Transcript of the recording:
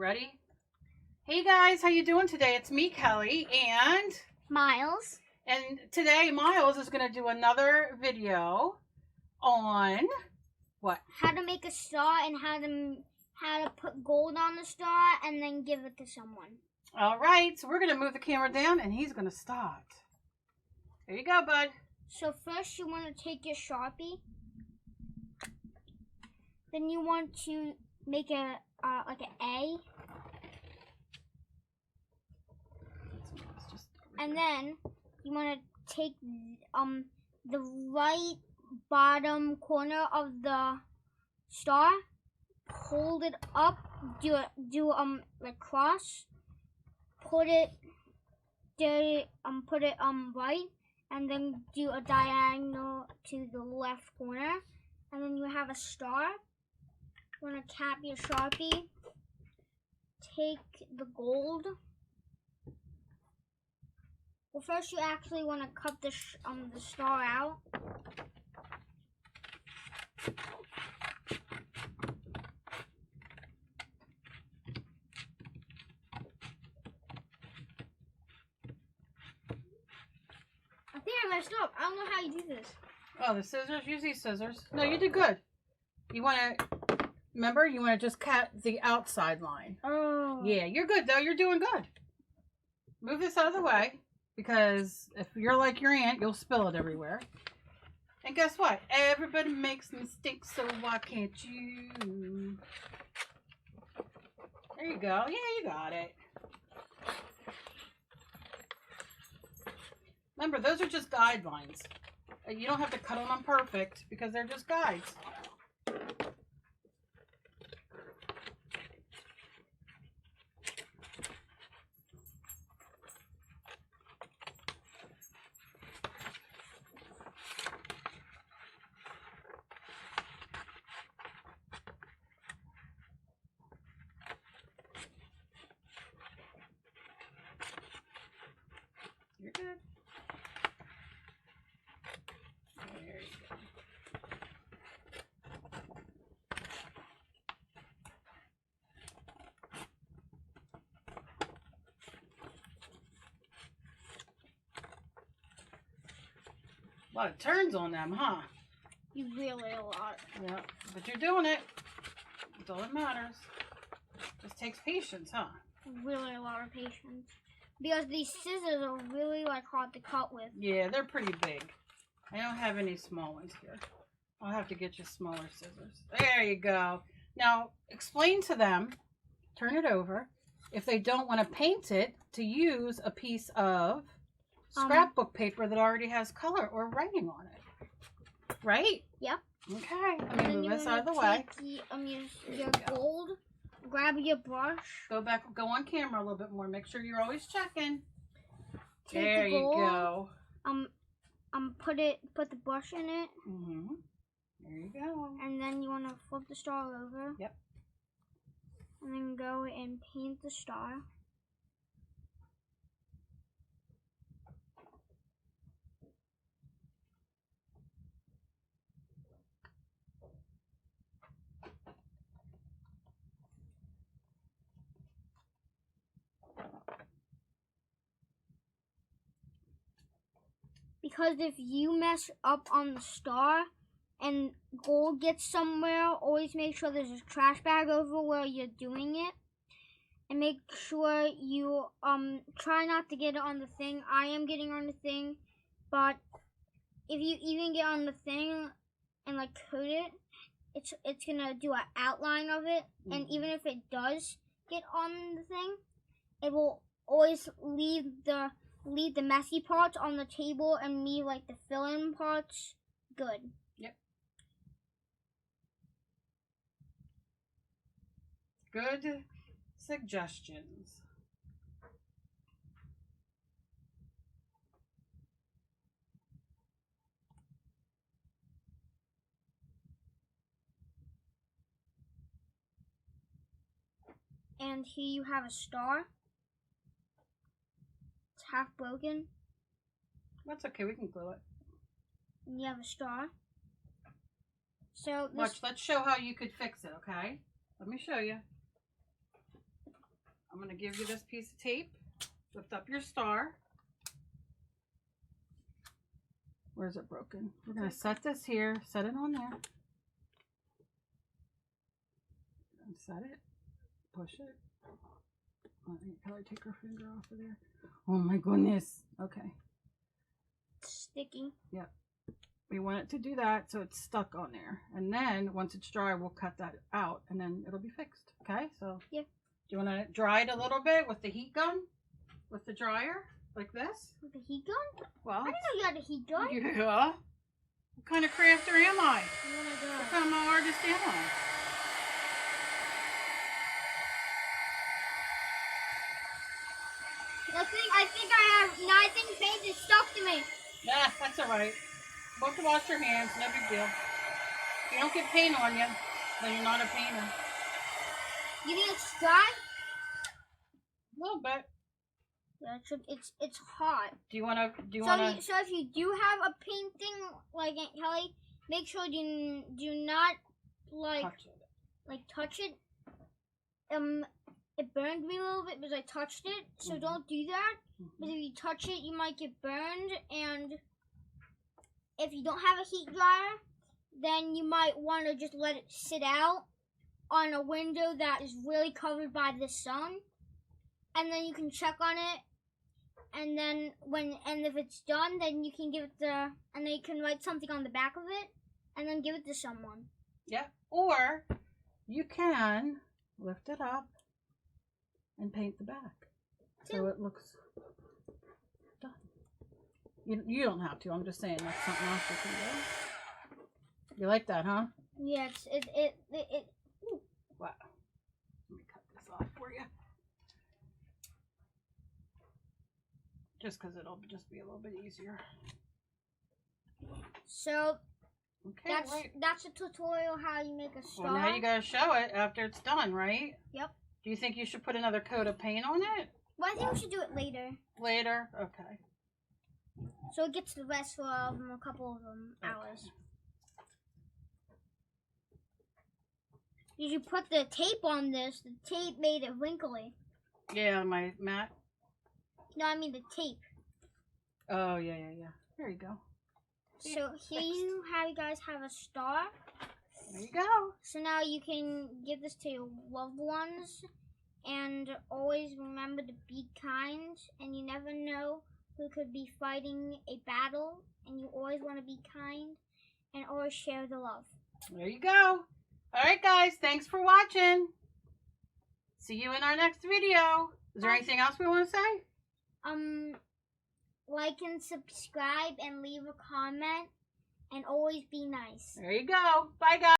Ready? Hey guys, how you doing today? It's me, Kelly, and Miles. And today Miles is going to do another video on what? How to make a star and how to put gold on the star and then give it to someone. All right, so we're going to move the camera down and he's going to start. There you go, bud. So first you want to take your Sharpie. Then you want to make a like an A. And then you want to take the right bottom corner of the star, hold it up, do like cross, put it right, and then do a diagonal to the left corner, and then you have a star. You want to cap your Sharpie, take the gold. Well, first you actually want to cut the star out. I think I messed up. I don't know how you do this. Oh, the scissors? Use these scissors. No, you did good. You want to, remember, you want to just cut the outside line. Oh. Yeah, you're good though. You're doing good. Move this out of the way. Because if you're like your aunt, you'll spill it everywhere. And guess what? Everybody makes mistakes, so why can't you? There you go. Yeah, you got it. Remember, those are just guidelines. You don't have to cut them perfect because they're just guides. You're good. There you go. A lot of turns on them, huh? You really a lot. Yeah, but you're doing it. That's all that matters. Just takes patience, huh? Really a lot of patience. Because these scissors are really like hard to cut with. Yeah, they're pretty big. I don't have any small ones here. I'll have to get you smaller scissors. There you go. Now, explain to them, turn it over, if they don't want to paint it, to use a piece of scrapbook paper that already has color or writing on it. Right? Yep. Okay. Let me move this out of the way. Your gold. Grab your brush. Go on camera a little bit more. Make sure you're always checking. Take there the you gold, go. Put the brush in it. Mm-hmm. There you go. And then you want to flip the star over. Yep. And then go and paint the star. Because if you mess up on the star and gold gets somewhere, always make sure there's a trash bag over where you're doing it. And make sure you try not to get it on the thing. I am getting on the thing, but if you even get on the thing and like coat it, it's gonna do an outline of it. Mm-hmm. And even if it does get on the thing, it will always leave the messy parts on the table and leave like the fill-in parts good. Yep. Good suggestions. And here you have a star. It's half broken. That's okay, we can glue it. And you have a star. So watch, let's show how you could fix it, okay? Let me show you. going to give you this piece of tape. Lift up your star. Where is it broken? We're going to set this here. Set it on there. And set it. Push it. Oh, you probably take her finger off of there. Oh my goodness. Okay. Sticky. Yep. We want it to do that so it's stuck on there. And then once it's dry, we'll cut that out and then it'll be fixed. Okay? So, yeah. Do you want to dry it a little bit with the heat gun? With the dryer? Like this? With a heat gun? Well, I didn't know you had a heat gun. Yeah. What kind of crafter am I? Oh my God. What kind of artist am I? I think I have knitting pages stuck to me. Nah, that's alright. Both to wash your hands, no big deal. If you don't get paint on you, then you're not a painter. You think it's dry? A little bit. Yeah, it's hot. Do you wanna So if you do have a painting like Aunt Kelly, make sure you do not touch it. It burned me a little bit because I touched it, so don't do that. But if you touch it, you might get burned, and if you don't have a heat dryer, then you might want to just let it sit out on a window that is really covered by the sun, and then you can check on it. And then if it's done, then you can give it and then you can write something on the back of it, and then give it to someone. Yeah, or you can lift it up and paint the back, so it looks done. You don't have to. I'm just saying that's something else you can do. You like that, huh? Yeah, Wow. Let me cut this off for you. Just because it'll just be a little bit easier. So okay, that's a tutorial how you make a star. Well, now you gotta show it after it's done, right? Yep. Do you think you should put another coat of paint on it? Well, I think we should do it later. Later? Okay. So it gets the rest for a couple of hours. Did you put the tape on this? The tape made it wrinkly. Yeah, my mat. No, I mean the tape. Oh, yeah. There you go. So here you guys have a star. There you go. So now you can give this to your loved ones, and always remember to be kind, and you never know who could be fighting a battle, and you always want to be kind and always share the love. There you go. All right, guys. Thanks for watching. See you in our next video. Is there anything else we want to say? Like and subscribe and leave a comment, and always be nice. There you go. Bye, guys.